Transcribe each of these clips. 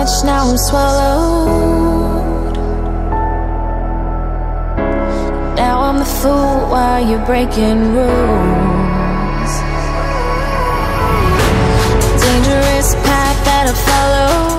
much, now I'm swallowed. Now I'm the fool while you're breaking rules. Dangerous path that I follow.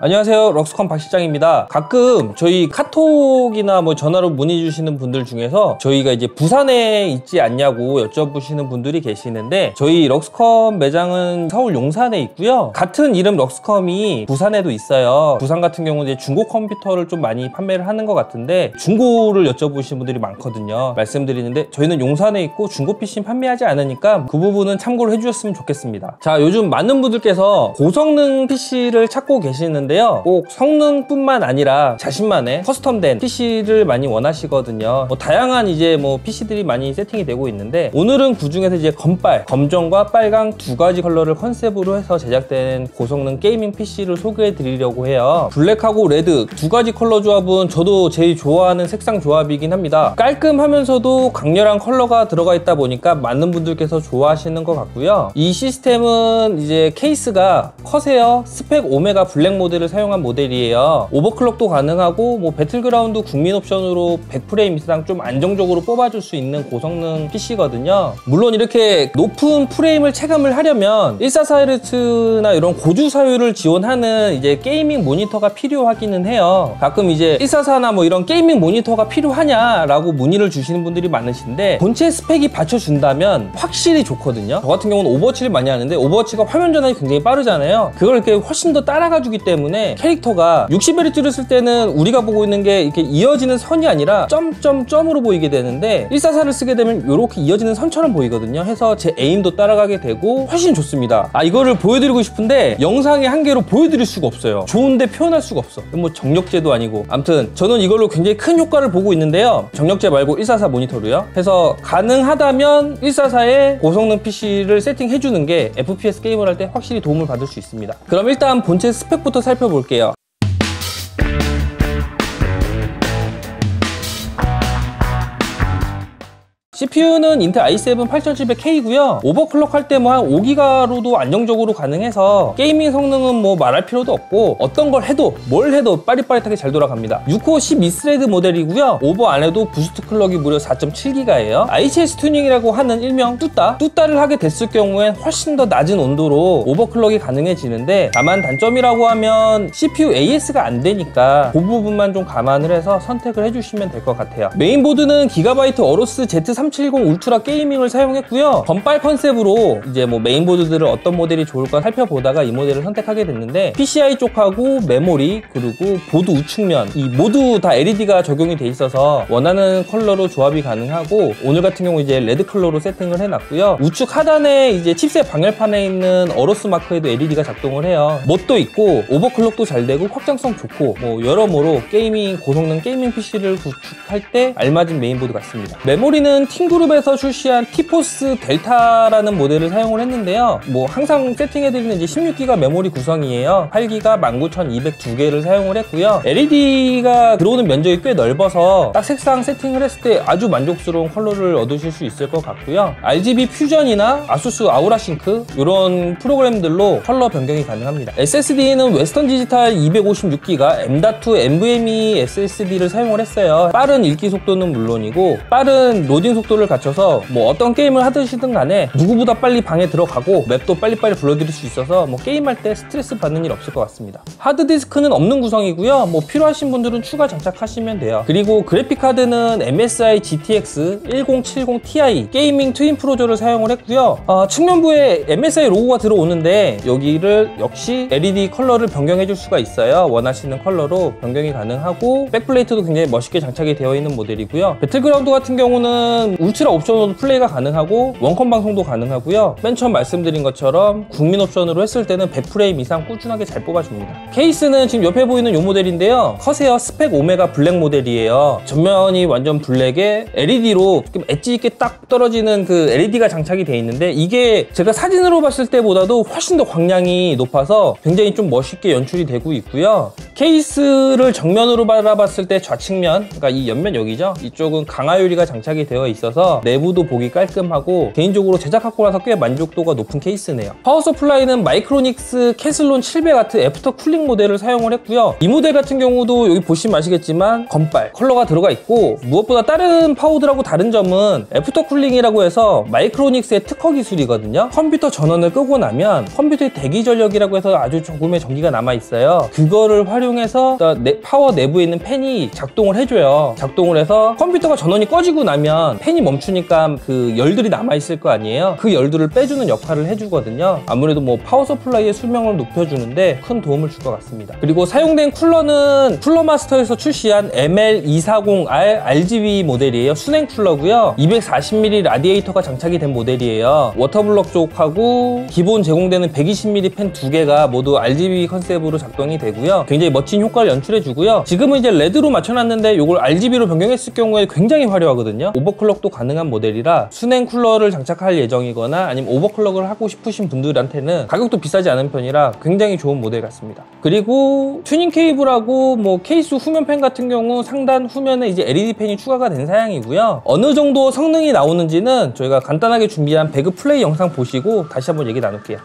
안녕하세요, 럭스컴 박실장입니다. 가끔 저희 카톡이나 뭐 전화로 문의 주시는 분들 중에서 저희가 이제 부산에 있지 않냐고 여쭤보시는 분들이 계시는데, 저희 럭스컴 매장은 서울 용산에 있고요. 같은 이름 럭스컴이 부산에도 있어요. 부산 같은 경우는 이제 중고 컴퓨터를 좀 많이 판매를 하는 것 같은데, 중고를 여쭤보시는 분들이 많거든요. 말씀드리는데 저희는 용산에 있고 중고 PC 판매하지 않으니까 그 부분은 참고를 해주셨으면 좋겠습니다. 자, 요즘 많은 분들께서 고성능 PC를 찾고 계시는데 꼭 성능뿐만 아니라 자신만의 커스텀된 PC를 많이 원하시거든요. 다양한 이제 PC들이 많이 세팅이 되고 있는데, 오늘은 그 중에서 이제 검정과 빨강 두 가지 컬러를 컨셉으로 해서 제작된 고성능 게이밍 PC를 소개해 드리려고 해요. 블랙하고 레드 두 가지 컬러 조합은 저도 제일 좋아하는 색상 조합이긴 합니다. 깔끔하면서도 강렬한 컬러가 들어가 있다 보니까 많은 분들께서 좋아하시는 것 같고요. 이 시스템은 이제 케이스가 커세어 스펙 오메가 블랙 모델을 사용한 모델이에요. 오버클럭도 가능하고 배틀그라운드 국민 옵션으로 100프레임 이상 좀 안정적으로 뽑아줄 수 있는 고성능 PC거든요. 물론 이렇게 높은 프레임을 체감을 하려면 144Hz나 이런 고주 사율을 지원하는 이제 게이밍 모니터가 필요하기는 해요. 가끔 이제 144나 이런 게이밍 모니터가 필요하냐라고 문의를 주시는 분들이 많으신데, 본체 스펙이 받쳐준다면 확실히 좋거든요. 저 같은 경우는 오버워치를 많이 하는데, 오버워치가 화면 전환이 굉장히 빠르잖아요. 그걸 이렇게 훨씬 더 따라가주기 때문에 캐릭터가 60Hz를 쓸 때는 우리가 보고 있는 게 이렇게 이어지는 선이 아니라 점으로 보이게 되는데, 144를 쓰게 되면 이렇게 이어지는 선처럼 보이거든요. 해서 제 에임도 따라가게 되고 훨씬 좋습니다. 이거를 보여드리고 싶은데 영상의 한계로 보여드릴 수가 없어요. 좋은데 표현할 수가 없어. 정력제도 아니고. 아무튼 저는 이걸로 굉장히 큰 효과를 보고 있는데요. 정력제 말고 144 모니터로요. 그래서 가능하다면 144에 고성능 PC를 세팅해주는 게 FPS 게임을 할 때 확실히 도움을 받을 수 있습니다. 그럼 일단 본체 스펙부터 살펴볼게요. CPU는 인텔 i7 8700K고요. 오버클럭 할 때 한 5기가로도 안정적으로 가능해서 게이밍 성능은 말할 필요도 없고, 어떤 걸 해도 뭘 해도 빠릿빠릿하게 잘 돌아갑니다. 6코어 12스레드 모델이고요. 오버 안 해도 부스트 클럭이 무려 4.7기가예요. ICS 튜닝이라고 하는 일명 뚜따를 하게 됐을 경우엔 훨씬 더 낮은 온도로 오버클럭이 가능해지는데, 다만 단점이라고 하면 CPU AS가 안 되니까 그 부분만 좀 감안을 해서 선택을 해주시면 될 것 같아요. 메인보드는 기가바이트 어로스 Z370 울트라 게이밍을 사용했고요. 건빨 컨셉으로 이제 메인보드들을 어떤 모델이 좋을까 살펴보다가 이 모델을 선택하게 됐는데, PCI 쪽하고 메모리 그리고 보드 우측면 이 모두 다 LED가 적용이 돼 있어서 원하는 컬러로 조합이 가능하고, 오늘 같은 경우 이제 레드 컬러로 세팅을 해놨고요. 우측 하단에 이제 칩셋 방열판에 있는 어로스 마크에도 LED가 작동을 해요. 멋도 있고 오버클럭도 잘 되고 확장성 좋고 여러모로 고성능 게이밍 PC를 구축할 때 알맞은 메인보드 같습니다. 메모리는 팀그룹에서 출시한 티포스 델타라는 모델을 사용을 했는데요. 항상 세팅해드리는 이제 16기가 메모리 구성이에요. 8기가 19202개를 사용을 했고요. LED가 들어오는 면적이 꽤 넓어서 딱 색상 세팅을 했을 때 아주 만족스러운 컬러를 얻으실 수 있을 것 같고요. RGB 퓨전이나 아수스 아우라싱크 이런 프로그램들로 컬러 변경이 가능합니다. SSD는 웨스턴 디지털 256기가 M.2 NVMe SSD를 사용을 했어요. 빠른 읽기 속도는 물론이고 빠른 로딩 속도를 갖춰서 어떤 게임을 하시든 간에 누구보다 빨리 방에 들어가고 맵도 빨리빨리 불러드릴 수 있어서 게임할 때 스트레스 받는 일 없을 것 같습니다. 하드디스크는 없는 구성이고요. 필요하신 분들은 추가 장착하시면 돼요. 그리고 그래픽카드는 MSI GTX 1070 Ti 게이밍 트윈 프로조를 사용을 했고요. 측면부에 MSI 로고가 들어오는데 여기를 역시 LED 컬러를 변경해 줄 수가 있어요. 원하시는 컬러로 변경이 가능하고, 백플레이트도 굉장히 멋있게 장착이 되어 있는 모델이고요. 배틀그라운드 같은 경우는 울트라 옵션으로 플레이가 가능하고 원컴 방송도 가능하고요. 맨 처음 말씀드린 것처럼 국민 옵션으로 했을 때는 100프레임 이상 꾸준하게 잘 뽑아줍니다. 케이스는 지금 옆에 보이는 이 모델인데요. 커세어 스펙 오메가 블랙 모델이에요. 전면이 완전 블랙에 LED로 좀 엣지 있게 딱 떨어지는 그 LED가 장착이 되어 있는데, 이게 제가 사진으로 봤을 때보다도 훨씬 더 광량이 높아서 굉장히 좀 멋있게 연출이 되고 있고요. 케이스를 정면으로 바라봤을 때 좌측면, 그러니까 이 옆면 여기죠. 이쪽은 강화 유리가 장착이 되어 있어요. 있어서 내부도 보기 깔끔하고 개인적으로 제작하고 나서 꽤 만족도가 높은 케이스네요. 파워 서플라이는 마이크로닉스 캐슬론 700 와트 애프터 쿨링 모델을 사용을 했고요. 이 모델 같은 경우도 여기 보시면 아시겠지만 건빨 컬러가 들어가 있고, 무엇보다 다른 파워들하고 다른 점은 애프터 쿨링이라고 해서 마이크로닉스의 특허 기술이거든요. 컴퓨터 전원을 끄고 나면 컴퓨터의 대기 전력이라고 해서 아주 조금의 전기가 남아 있어요. 그거를 활용해서 파워 내부에 있는 팬이 작동을 해줘요. 작동을 해서 컴퓨터가 전원이 꺼지고 나면 팬이 멈추니까 그 열들이 남아 있을 거 아니에요. 그 열들을 빼주는 역할을 해주거든요. 아무래도 뭐 파워 서플라이의 수명을 높여주는데 큰 도움을 줄 것 같습니다. 그리고 사용된 쿨러는 쿨러마스터에서 출시한 ML240R RGB 모델이에요. 순행 쿨러고요. 240mm 라디에이터가 장착이 된 모델이에요. 워터블럭 쪽하고 기본 제공되는 120mm 팬 2개가 모두 RGB 컨셉으로 작동이 되고요. 굉장히 멋진 효과를 연출해주고요. 지금은 이제 레드로 맞춰놨는데 이걸 RGB로 변경했을 경우에 굉장히 화려하거든요. 오버클럭도 가능한 모델이라 순행 쿨러를 장착할 예정이거나 아니면 오버클럭을 하고 싶으신 분들한테는 가격도 비싸지 않은 편이라 굉장히 좋은 모델 같습니다. 그리고 튜닝 케이블하고 뭐 케이스 후면 팬 같은 경우 상단 후면에 이제 LED 팬이 추가가 된 사양이고요. 어느 정도 성능이 나오는지는 저희가 간단하게 준비한 배그 플레이 영상 보시고 다시 한번 얘기 나눌게요.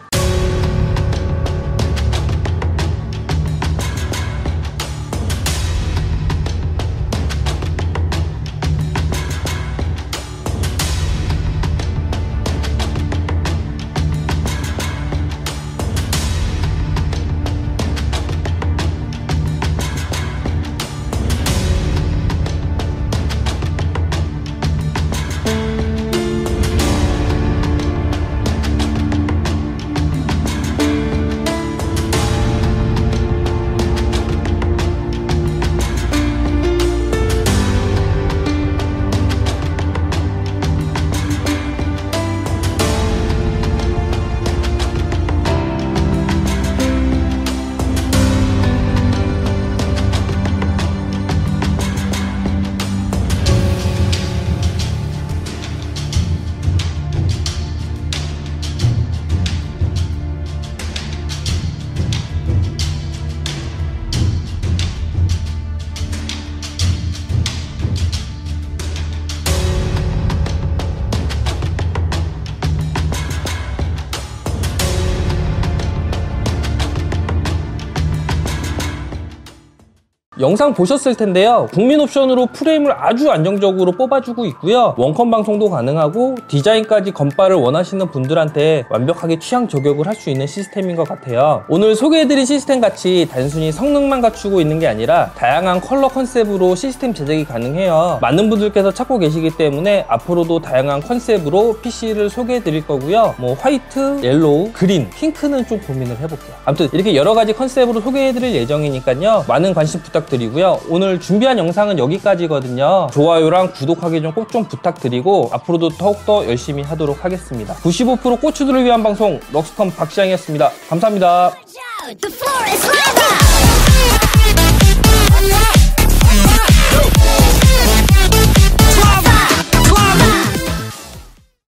영상 보셨을 텐데요. 국민 옵션으로 프레임을 아주 안정적으로 뽑아주고 있고요. 원컴 방송도 가능하고 디자인까지 건빨을 원하시는 분들한테 완벽하게 취향 저격을 할 수 있는 시스템인 것 같아요. 오늘 소개해드린 시스템 같이 단순히 성능만 갖추고 있는 게 아니라 다양한 컬러 컨셉으로 시스템 제작이 가능해요. 많은 분들께서 찾고 계시기 때문에 앞으로도 다양한 컨셉으로 PC를 소개해드릴 거고요. 뭐 화이트, 옐로우, 그린, 핑크는 좀 고민을 해볼게요. 아무튼 이렇게 여러 가지 컨셉으로 소개해드릴 예정이니까요. 많은 관심 부탁드리고요. 오늘 준비한 영상은 여기까지거든요. 좋아요랑 구독하기 좀 꼭 좀 부탁드리고 앞으로도 더욱더 열심히 하도록 하겠습니다. 95% 고추들을 위한 방송 럭스컴 박시장이었습니다. 감사합니다.